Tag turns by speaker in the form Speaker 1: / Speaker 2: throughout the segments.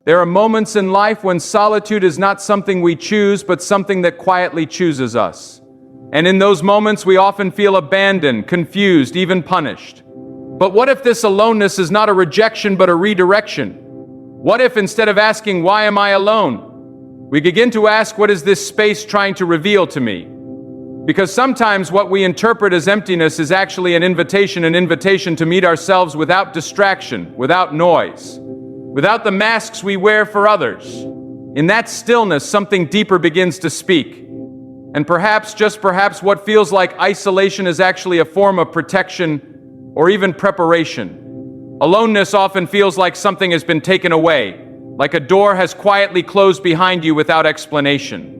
Speaker 1: There are moments in life when solitude is not something we choose, but something that quietly chooses us. And in those moments, we often feel abandoned, confused, even punished. But what if this aloneness is not a rejection, but a redirection? What if instead of asking, "Why am I alone?" we begin to ask, "What is this space trying to reveal to me?" Because sometimes what we interpret as emptiness is actually an invitation to meet ourselves without distraction, without noise, without the masks we wear for others. In that stillness, something deeper begins to speak. And perhaps, just perhaps, what feels like isolation is actually a form of protection or even preparation. Aloneness often feels like something has been taken away, like a door has quietly closed behind you without explanation.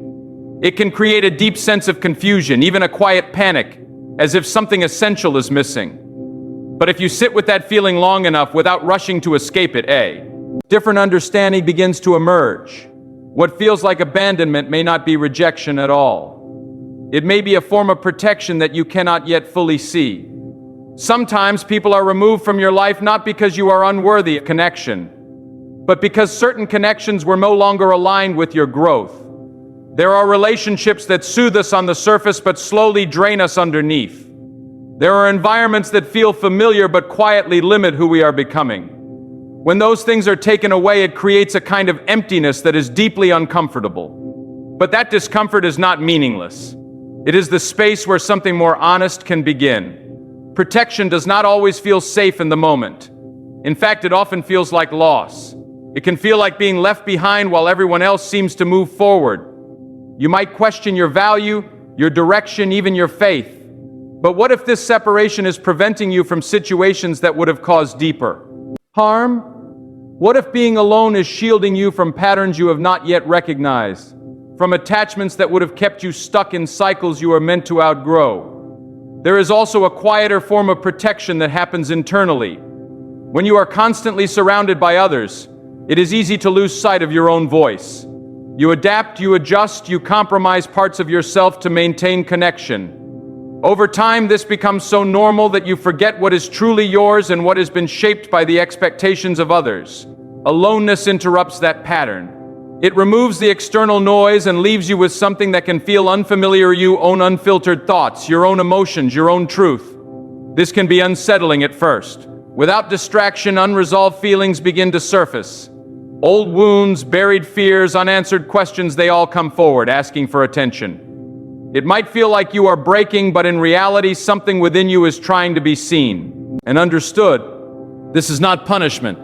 Speaker 1: It can create a deep sense of confusion, even a quiet panic, as if something essential is missing. But if you sit with that feeling long enough without rushing to escape it, a different understanding begins to emerge. What feels like abandonment may not be rejection at all. It may be a form of protection that you cannot yet fully see. Sometimes people are removed from your life not because you are unworthy of connection, but because certain connections were no longer aligned with your growth. There are relationships that soothe us on the surface but slowly drain us underneath. There are environments that feel familiar but quietly limit who we are becoming. When those things are taken away, it creates a kind of emptiness that is deeply uncomfortable. But that discomfort is not meaningless. It is the space where something more honest can begin. Protection does not always feel safe in the moment. In fact, it often feels like loss. It can feel like being left behind while everyone else seems to move forward. You might question your value, your direction, even your faith. But what if this separation is preventing you from situations that would have caused deeper harm? What if being alone is shielding you from patterns you have not yet recognized, from attachments that would have kept you stuck in cycles you are meant to outgrow? There is also a quieter form of protection that happens internally. When you are constantly surrounded by others, it is easy to lose sight of your own voice. You adapt, you adjust, you compromise parts of yourself to maintain connection. Over time, this becomes so normal that you forget what is truly yours and what has been shaped by the expectations of others. Aloneness interrupts that pattern. It removes the external noise and leaves you with something that can feel unfamiliar, your own unfiltered thoughts, your own emotions, your own truth. This can be unsettling at first. Without distraction, unresolved feelings begin to surface. Old wounds, buried fears, unanswered questions, they all come forward, asking for attention. It might feel like you are breaking, but in reality, something within you is trying to be seen and understood. This is not punishment.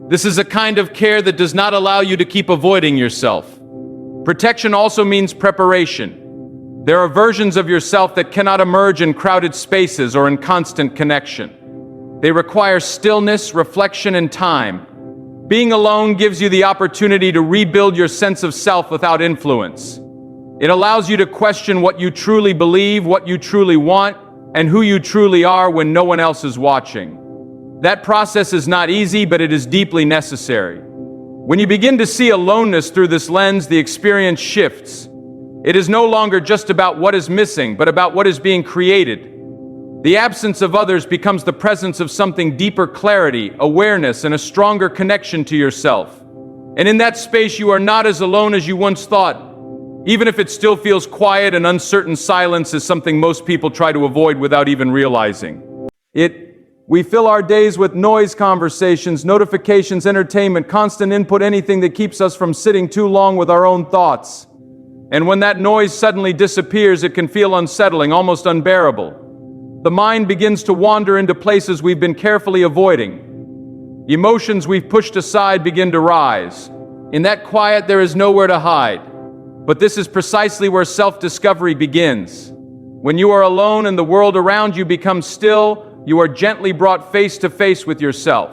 Speaker 1: This is a kind of care that does not allow you to keep avoiding yourself. Protection also means preparation. There are versions of yourself that cannot emerge in crowded spaces or in constant connection. They require stillness, reflection, and time. Being alone gives you the opportunity to rebuild your sense of self without influence. It allows you to question what you truly believe, what you truly want, and who you truly are when no one else is watching. That process is not easy, but it is deeply necessary. When you begin to see aloneness through this lens, the experience shifts. It is no longer just about what is missing, but about what is being created. The absence of others becomes the presence of something deeper: clarity, awareness, and a stronger connection to yourself. And in that space, you are not as alone as you once thought. Even if it still feels quiet and uncertain, silence is something most people try to avoid without even realizing it. We fill our days with noise, conversations, notifications, entertainment, constant input, anything that keeps us from sitting too long with our own thoughts. And when that noise suddenly disappears, it can feel unsettling, almost unbearable. The mind begins to wander into places we've been carefully avoiding. Emotions we've pushed aside begin to rise. In that quiet, there is nowhere to hide. But this is precisely where self-discovery begins. When you are alone and the world around you becomes still, you are gently brought face to face with yourself.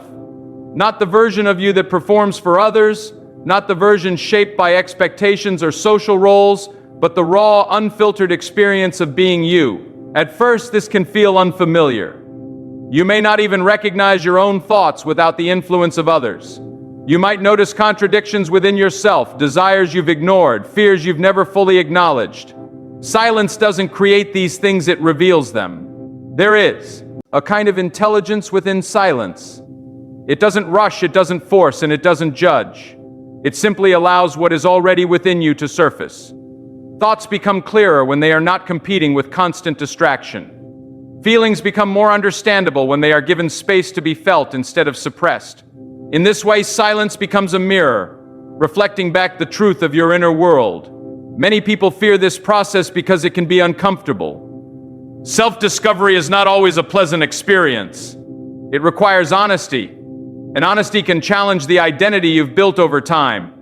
Speaker 1: Not the version of you that performs for others, not the version shaped by expectations or social roles, but the raw, unfiltered experience of being you. At first, this can feel unfamiliar. You may not even recognize your own thoughts without the influence of others. You might notice contradictions within yourself, desires you've ignored, fears you've never fully acknowledged. Silence doesn't create these things, it reveals them. There is a kind of intelligence within silence. It doesn't rush, it doesn't force, and it doesn't judge. It simply allows what is already within you to surface. Thoughts become clearer when they are not competing with constant distraction. Feelings become more understandable when they are given space to be felt instead of suppressed. In this way, silence becomes a mirror, reflecting back the truth of your inner world. Many people fear this process because it can be uncomfortable. Self-discovery is not always a pleasant experience. It requires honesty, and honesty can challenge the identity you've built over time.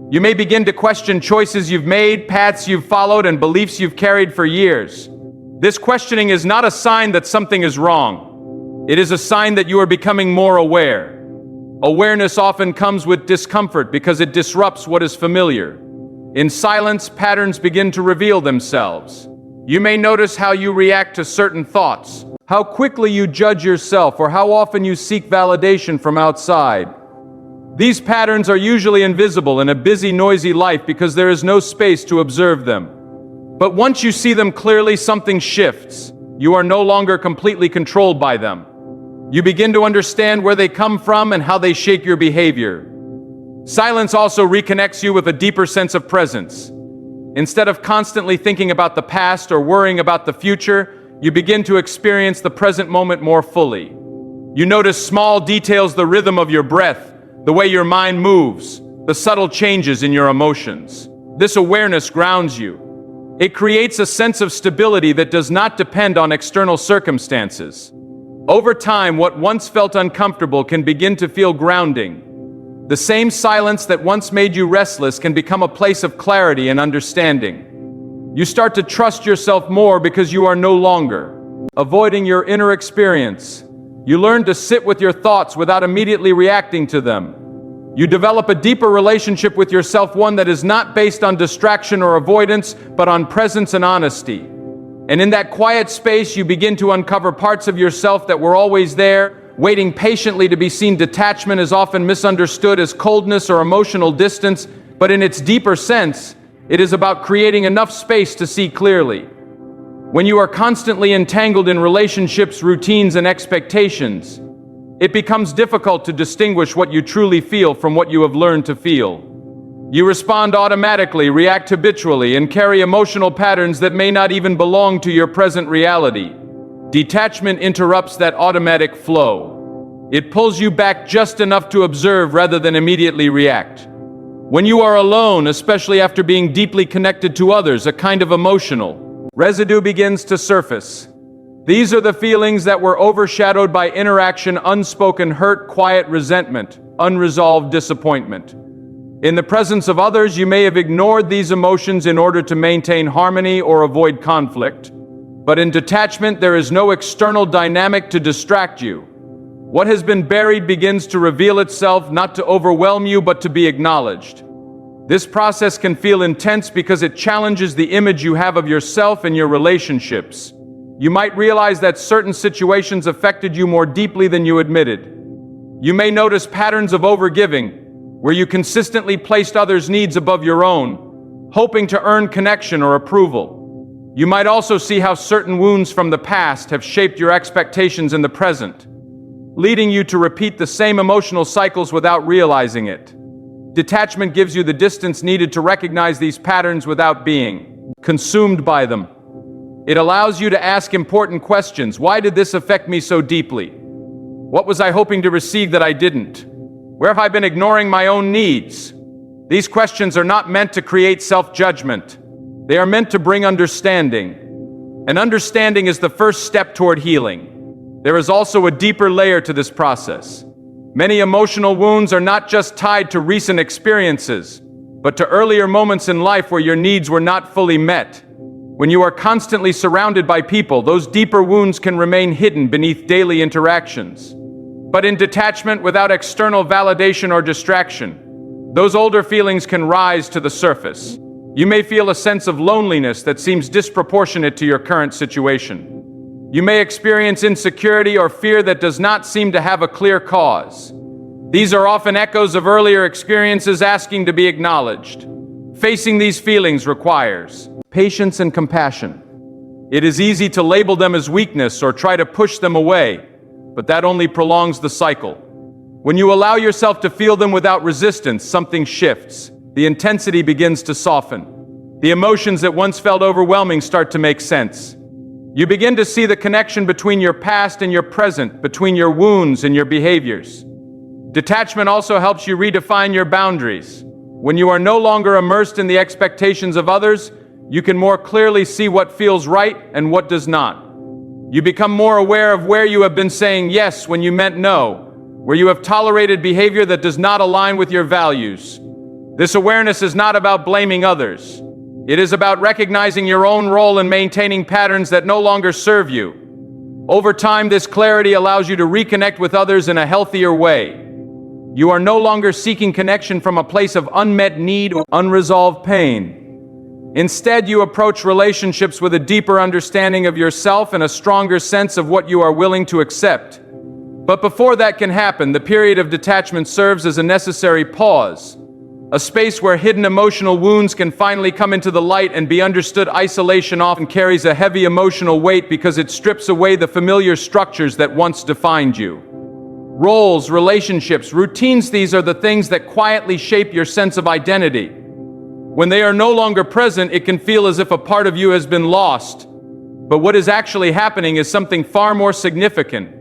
Speaker 1: You may begin to question choices you've made, paths you've followed, and beliefs you've carried for years. This questioning is not a sign that something is wrong. It is a sign that you are becoming more aware. Awareness often comes with discomfort because it disrupts what is familiar. In silence, patterns begin to reveal themselves. You may notice how you react to certain thoughts, how quickly you judge yourself, or how often you seek validation from outside. These patterns are usually invisible in a busy, noisy life because there is no space to observe them. But once you see them clearly, something shifts. You are no longer completely controlled by them. You begin to understand where they come from and how they shape your behavior. Silence also reconnects you with a deeper sense of presence. Instead of constantly thinking about the past or worrying about the future, you begin to experience the present moment more fully. You notice small details, the rhythm of your breath, the way your mind moves, the subtle changes in your emotions. This awareness grounds you. It creates a sense of stability that does not depend on external circumstances. Over time, what once felt uncomfortable can begin to feel grounding. The same silence that once made you restless can become a place of clarity and understanding. You start to trust yourself more because you are no longer avoiding your inner experience. You learn to sit with your thoughts without immediately reacting to them. You develop a deeper relationship with yourself, one that is not based on distraction or avoidance, but on presence and honesty. And in that quiet space, you begin to uncover parts of yourself that were always there, waiting patiently to be seen. Detachment is often misunderstood as coldness or emotional distance, but in its deeper sense, it is about creating enough space to see clearly. When you are constantly entangled in relationships, routines, and expectations, it becomes difficult to distinguish what you truly feel from what you have learned to feel. You respond automatically, react habitually, and carry emotional patterns that may not even belong to your present reality. Detachment interrupts that automatic flow. It pulls you back just enough to observe rather than immediately react. When you are alone, especially after being deeply connected to others, a kind of emotional residue begins to surface. These are the feelings that were overshadowed by interaction, unspoken hurt, quiet resentment, unresolved disappointment. In the presence of others, you may have ignored these emotions in order to maintain harmony or avoid conflict. But in detachment, there is no external dynamic to distract you. What has been buried begins to reveal itself, not to overwhelm you, but to be acknowledged. This process can feel intense because it challenges the image you have of yourself and your relationships. You might realize that certain situations affected you more deeply than you admitted. You may notice patterns of overgiving, where you consistently placed others' needs above your own, hoping to earn connection or approval. You might also see how certain wounds from the past have shaped your expectations in the present, leading you to repeat the same emotional cycles without realizing it. Detachment gives you the distance needed to recognize these patterns without being consumed by them. It allows you to ask important questions. Why did this affect me so deeply? What was I hoping to receive that I didn't? Where have I been ignoring my own needs? These questions are not meant to create self-judgment. They are meant to bring understanding. And understanding is the first step toward healing. There is also a deeper layer to this process. Many emotional wounds are not just tied to recent experiences, but to earlier moments in life where your needs were not fully met. When you are constantly surrounded by people, those deeper wounds can remain hidden beneath daily interactions. But in detachment, without external validation or distraction, those older feelings can rise to the surface. You may feel a sense of loneliness that seems disproportionate to your current situation. You may experience insecurity or fear that does not seem to have a clear cause. These are often echoes of earlier experiences asking to be acknowledged. Facing these feelings requires patience and compassion. It is easy to label them as weakness or try to push them away, but that only prolongs the cycle. When you allow yourself to feel them without resistance, something shifts. The intensity begins to soften. The emotions that once felt overwhelming start to make sense. You begin to see the connection between your past and your present, between your wounds and your behaviors. Detachment also helps you redefine your boundaries. When you are no longer immersed in the expectations of others, you can more clearly see what feels right and what does not. You become more aware of where you have been saying yes when you meant no, where you have tolerated behavior that does not align with your values. This awareness is not about blaming others. It is about recognizing your own role in maintaining patterns that no longer serve you. Over time, this clarity allows you to reconnect with others in a healthier way. You are no longer seeking connection from a place of unmet need or unresolved pain. Instead, you approach relationships with a deeper understanding of yourself and a stronger sense of what you are willing to accept. But before that can happen, the period of detachment serves as a necessary pause, a space where hidden emotional wounds can finally come into the light and be understood. Isolation often carries a heavy emotional weight because it strips away the familiar structures that once defined you. Roles, relationships, routines, these are the things that quietly shape your sense of identity. When they are no longer present, it can feel as if a part of you has been lost. But what is actually happening is something far more significant.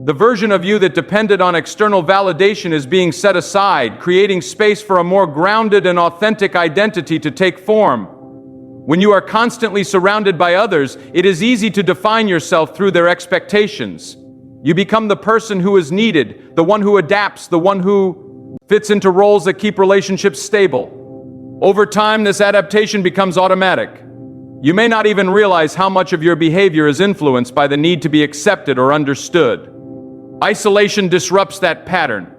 Speaker 1: The version of you that depended on external validation is being set aside, creating space for a more grounded and authentic identity to take form. When you are constantly surrounded by others, it is easy to define yourself through their expectations. You become the person who is needed, the one who adapts, the one who fits into roles that keep relationships stable. Over time, this adaptation becomes automatic. You may not even realize how much of your behavior is influenced by the need to be accepted or understood. Isolation disrupts that pattern.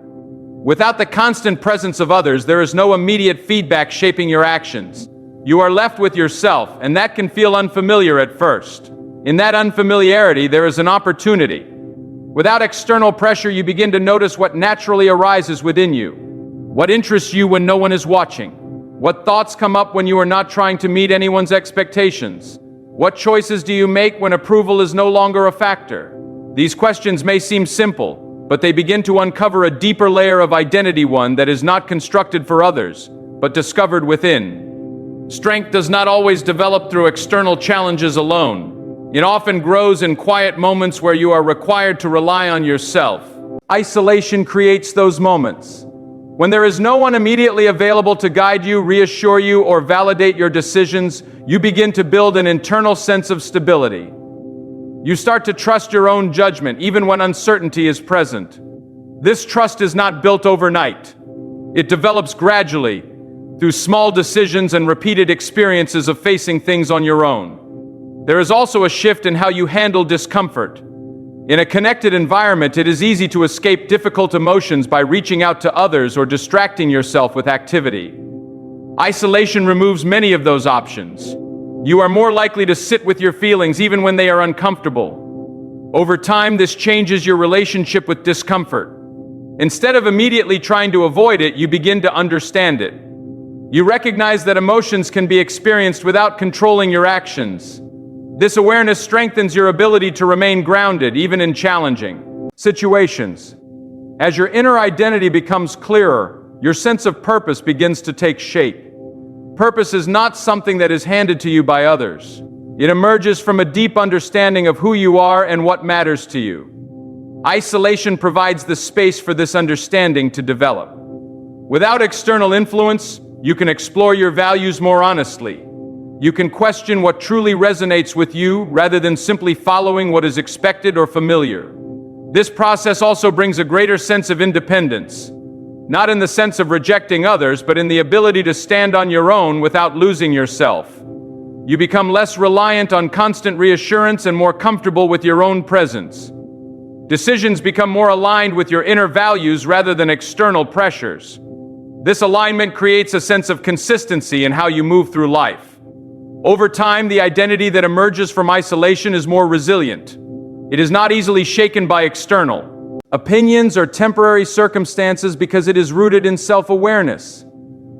Speaker 1: Without the constant presence of others, there is no immediate feedback shaping your actions. You are left with yourself, and that can feel unfamiliar at first. In that unfamiliarity, there is an opportunity. Without external pressure, you begin to notice what naturally arises within you. What interests you when no one is watching? What thoughts come up when you are not trying to meet anyone's expectations? What choices do you make when approval is no longer a factor? These questions may seem simple, but they begin to uncover a deeper layer of identity, one that is not constructed for others, but discovered within. Strength does not always develop through external challenges alone. It often grows in quiet moments where you are required to rely on yourself. Isolation creates those moments. When there is no one immediately available to guide you, reassure you, or validate your decisions, you begin to build an internal sense of stability. You start to trust your own judgment, even when uncertainty is present. This trust is not built overnight. It develops gradually, through small decisions and repeated experiences of facing things on your own. There is also a shift in how you handle discomfort. In a connected environment, it is easy to escape difficult emotions by reaching out to others or distracting yourself with activity. Isolation removes many of those options. You are more likely to sit with your feelings even when they are uncomfortable. Over time, this changes your relationship with discomfort. Instead of immediately trying to avoid it, you begin to understand it. You recognize that emotions can be experienced without controlling your actions. This awareness strengthens your ability to remain grounded, even in challenging situations. As your inner identity becomes clearer, your sense of purpose begins to take shape. Purpose is not something that is handed to you by others. It emerges from a deep understanding of who you are and what matters to you. Isolation provides the space for this understanding to develop. Without external influence, you can explore your values more honestly. You can question what truly resonates with you rather than simply following what is expected or familiar. This process also brings a greater sense of independence. Not in the sense of rejecting others, but in the ability to stand on your own without losing yourself. You become less reliant on constant reassurance and more comfortable with your own presence. Decisions become more aligned with your inner values rather than external pressures. This alignment creates a sense of consistency in how you move through life. Over time, the identity that emerges from isolation is more resilient. It is not easily shaken by external opinions or temporary circumstances because it is rooted in self-awareness.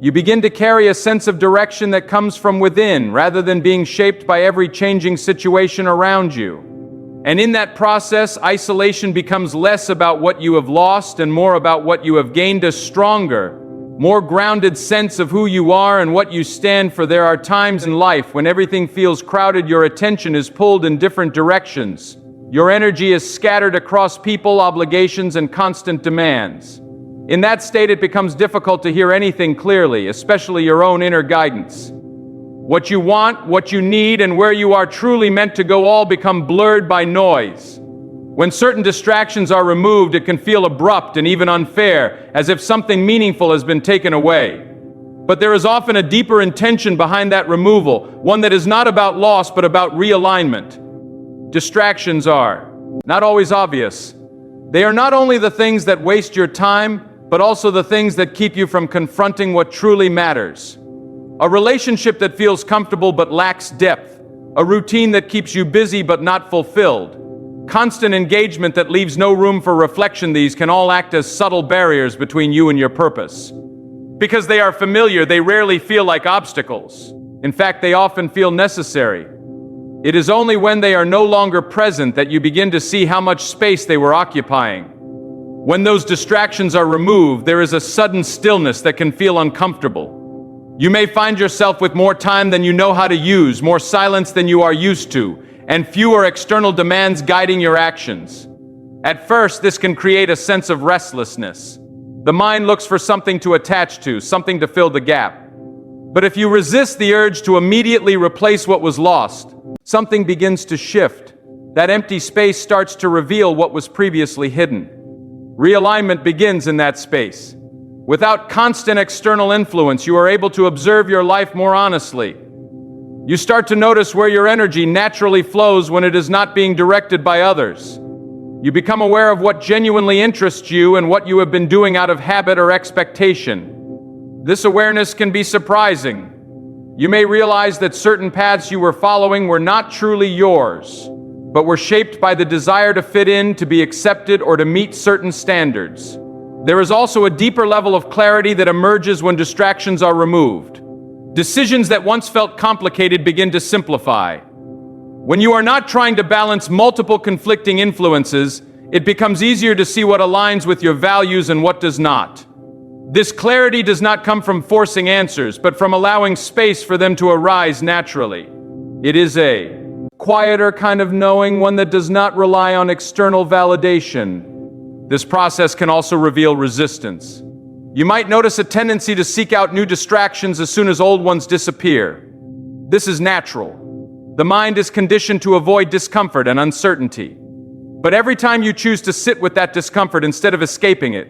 Speaker 1: You begin to carry a sense of direction that comes from within rather than being shaped by every changing situation around you. And in that process, isolation becomes less about what you have lost and more about what you have gained, a stronger, more grounded sense of who you are and what you stand for. There are times in life when everything feels crowded, your attention is pulled in different directions. Your energy is scattered across people, obligations, and constant demands. In that state, it becomes difficult to hear anything clearly, especially your own inner guidance. What you want, what you need, and where you are truly meant to go all become blurred by noise. When certain distractions are removed, it can feel abrupt and even unfair, as if something meaningful has been taken away. But there is often a deeper intention behind that removal, one that is not about loss but about realignment. Distractions are not always obvious. They are not only the things that waste your time, but also the things that keep you from confronting what truly matters. A relationship that feels comfortable but lacks depth. A routine that keeps you busy but not fulfilled. Constant engagement that leaves no room for reflection. These can all act as subtle barriers between you and your purpose. Because they are familiar, they rarely feel like obstacles. In fact, they often feel necessary. It is only when they are no longer present that you begin to see how much space they were occupying. When those distractions are removed, there is a sudden stillness that can feel uncomfortable. You may find yourself with more time than you know how to use, more silence than you are used to, and fewer external demands guiding your actions. At first, this can create a sense of restlessness. The mind looks for something to attach to, something to fill the gap. But if you resist the urge to immediately replace what was lost, something begins to shift. That empty space starts to reveal what was previously hidden. Realignment begins in that space. Without constant external influence, you are able to observe your life more honestly. You start to notice where your energy naturally flows when it is not being directed by others. You become aware of what genuinely interests you and what you have been doing out of habit or expectation. This awareness can be surprising. You may realize that certain paths you were following were not truly yours, but were shaped by the desire to fit in, to be accepted, or to meet certain standards. There is also a deeper level of clarity that emerges when distractions are removed. Decisions that once felt complicated begin to simplify. When you are not trying to balance multiple conflicting influences, it becomes easier to see what aligns with your values and what does not. This clarity does not come from forcing answers, but from allowing space for them to arise naturally. It is a quieter kind of knowing, one that does not rely on external validation. This process can also reveal resistance. You might notice a tendency to seek out new distractions as soon as old ones disappear. This is natural. The mind is conditioned to avoid discomfort and uncertainty. But every time you choose to sit with that discomfort instead of escaping it,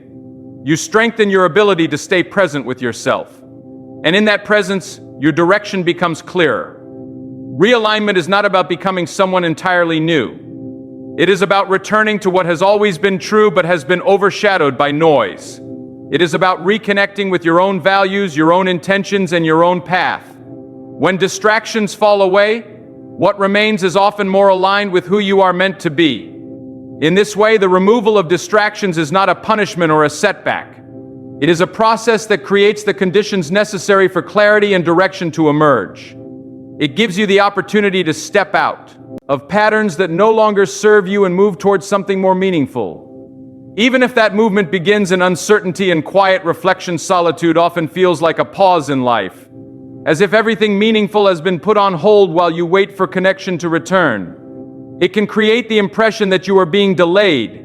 Speaker 1: you strengthen your ability to stay present with yourself. And in that presence, your direction becomes clearer. Realignment is not about becoming someone entirely new. It is about returning to what has always been true but has been overshadowed by noise. It is about reconnecting with your own values, your own intentions, and your own path. When distractions fall away, what remains is often more aligned with who you are meant to be. In this way, the removal of distractions is not a punishment or a setback. It is a process that creates the conditions necessary for clarity and direction to emerge. It gives you the opportunity to step out of patterns that no longer serve you and move towards something more meaningful. Even if that movement begins in uncertainty and quiet reflection, solitude often feels like a pause in life, as if everything meaningful has been put on hold while you wait for connection to return. It can create the impression that you are being delayed,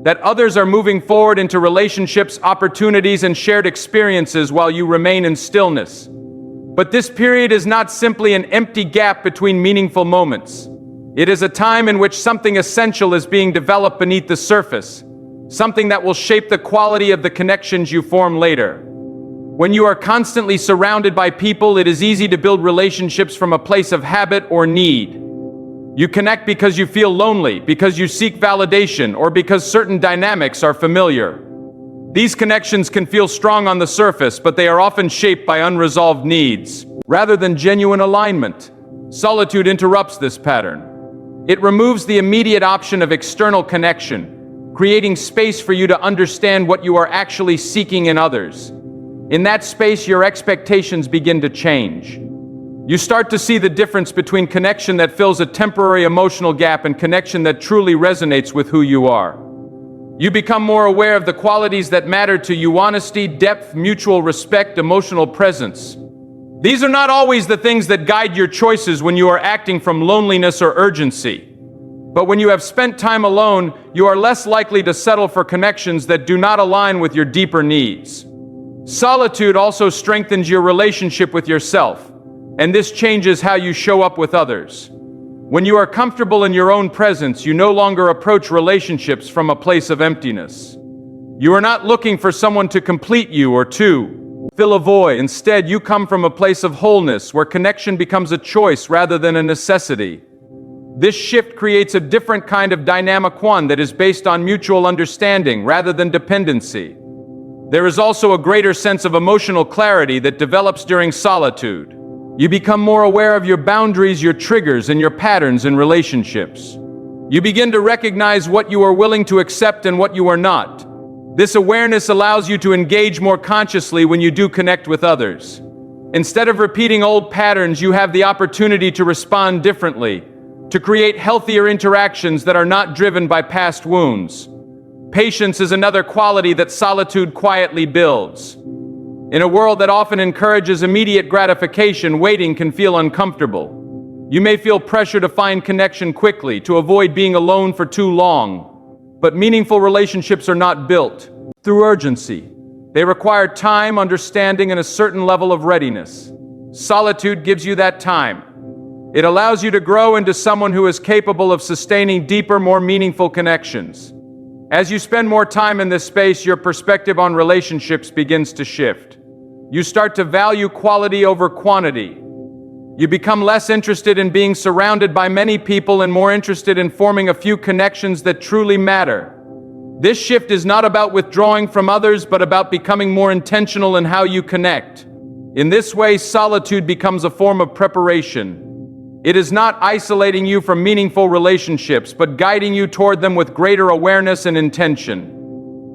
Speaker 1: that others are moving forward into relationships, opportunities, and shared experiences while you remain in stillness. But this period is not simply an empty gap between meaningful moments. It is a time in which something essential is being developed beneath the surface, something that will shape the quality of the connections you form later. When you are constantly surrounded by people, it is easy to build relationships from a place of habit or need. You connect because you feel lonely, because you seek validation, or because certain dynamics are familiar. These connections can feel strong on the surface, but they are often shaped by unresolved needs, rather than genuine alignment. Solitude interrupts this pattern. It removes the immediate option of external connection, creating space for you to understand what you are actually seeking in others. In that space, your expectations begin to change. You start to see the difference between connection that fills a temporary emotional gap and connection that truly resonates with who you are. You become more aware of the qualities that matter to you: honesty, depth, mutual respect, emotional presence. These are not always the things that guide your choices when you are acting from loneliness or urgency. But when you have spent time alone, you are less likely to settle for connections that do not align with your deeper needs. Solitude also strengthens your relationship with yourself, and this changes how you show up with others. When you are comfortable in your own presence, you no longer approach relationships from a place of emptiness. You are not looking for someone to complete you or to fill a void. Instead, you come from a place of wholeness, where connection becomes a choice rather than a necessity. This shift creates a different kind of dynamic, one that is based on mutual understanding rather than dependency. There is also a greater sense of emotional clarity that develops during solitude. You become more aware of your boundaries, your triggers, and your patterns in relationships. You begin to recognize what you are willing to accept and what you are not. This awareness allows you to engage more consciously when you do connect with others. Instead of repeating old patterns, you have the opportunity to respond differently, to create healthier interactions that are not driven by past wounds. Patience is another quality that solitude quietly builds. In a world that often encourages immediate gratification, waiting can feel uncomfortable. You may feel pressure to find connection quickly, to avoid being alone for too long. But meaningful relationships are not built through urgency. They require time, understanding, and a certain level of readiness. Solitude gives you that time. It allows you to grow into someone who is capable of sustaining deeper, more meaningful connections. As you spend more time in this space, your perspective on relationships begins to shift. You start to value quality over quantity. You become less interested in being surrounded by many people and more interested in forming a few connections that truly matter. This shift is not about withdrawing from others, but about becoming more intentional in how you connect. In this way, solitude becomes a form of preparation. It is not isolating you from meaningful relationships, but guiding you toward them with greater awareness and intention.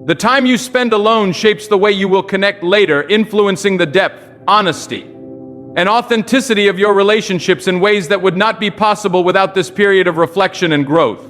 Speaker 1: The time you spend alone shapes the way you will connect later, influencing the depth, honesty, and authenticity of your relationships in ways that would not be possible without this period of reflection and growth.